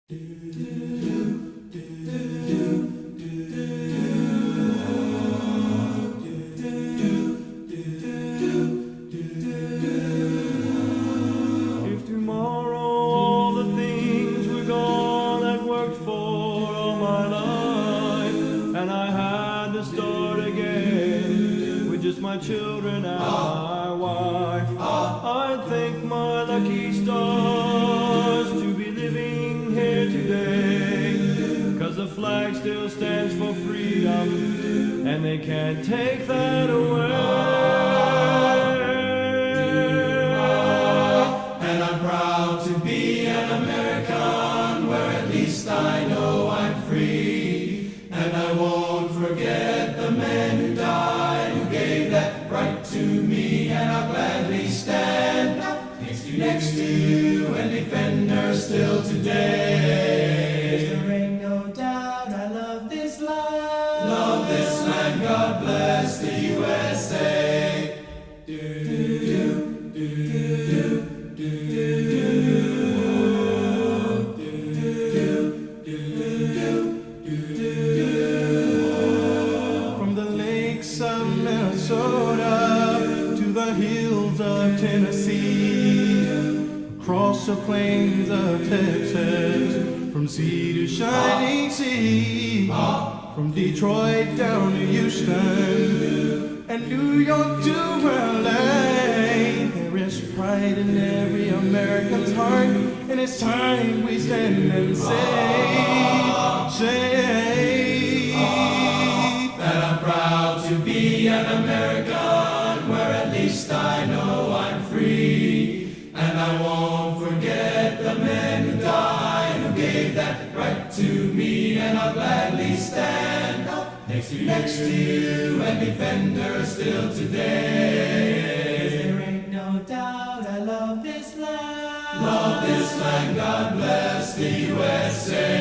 If tomorrow all the things were gone I've worked for all my life, and I had to start again with just my children and my wife, I'd thank my lucky stars to be living here today, 'cause the flag still stands for freedom and they can't take that away. And I'm proud to be an American, where at least I know I'm free. And I won't forget the men who died, who gave that right to me. And I'll gladly stand next to you and defend her still today. There ain't no doubt I love this land. Love this land, God bless the USA. From the lakes of Minnesota to the hills of Tennessee, across the plains of Texas, from sea to shining sea, from Detroit down to Houston, and New York to LA. There is pride in every American's heart, and it's time we stand and say That I'm proud to be an American, where at least I know I'm free. And I won't forget the men who died, who gave that right to me. And I'll gladly stand next to you and defend her still today. There ain't no doubt I love this land. Love this land, God bless the USA.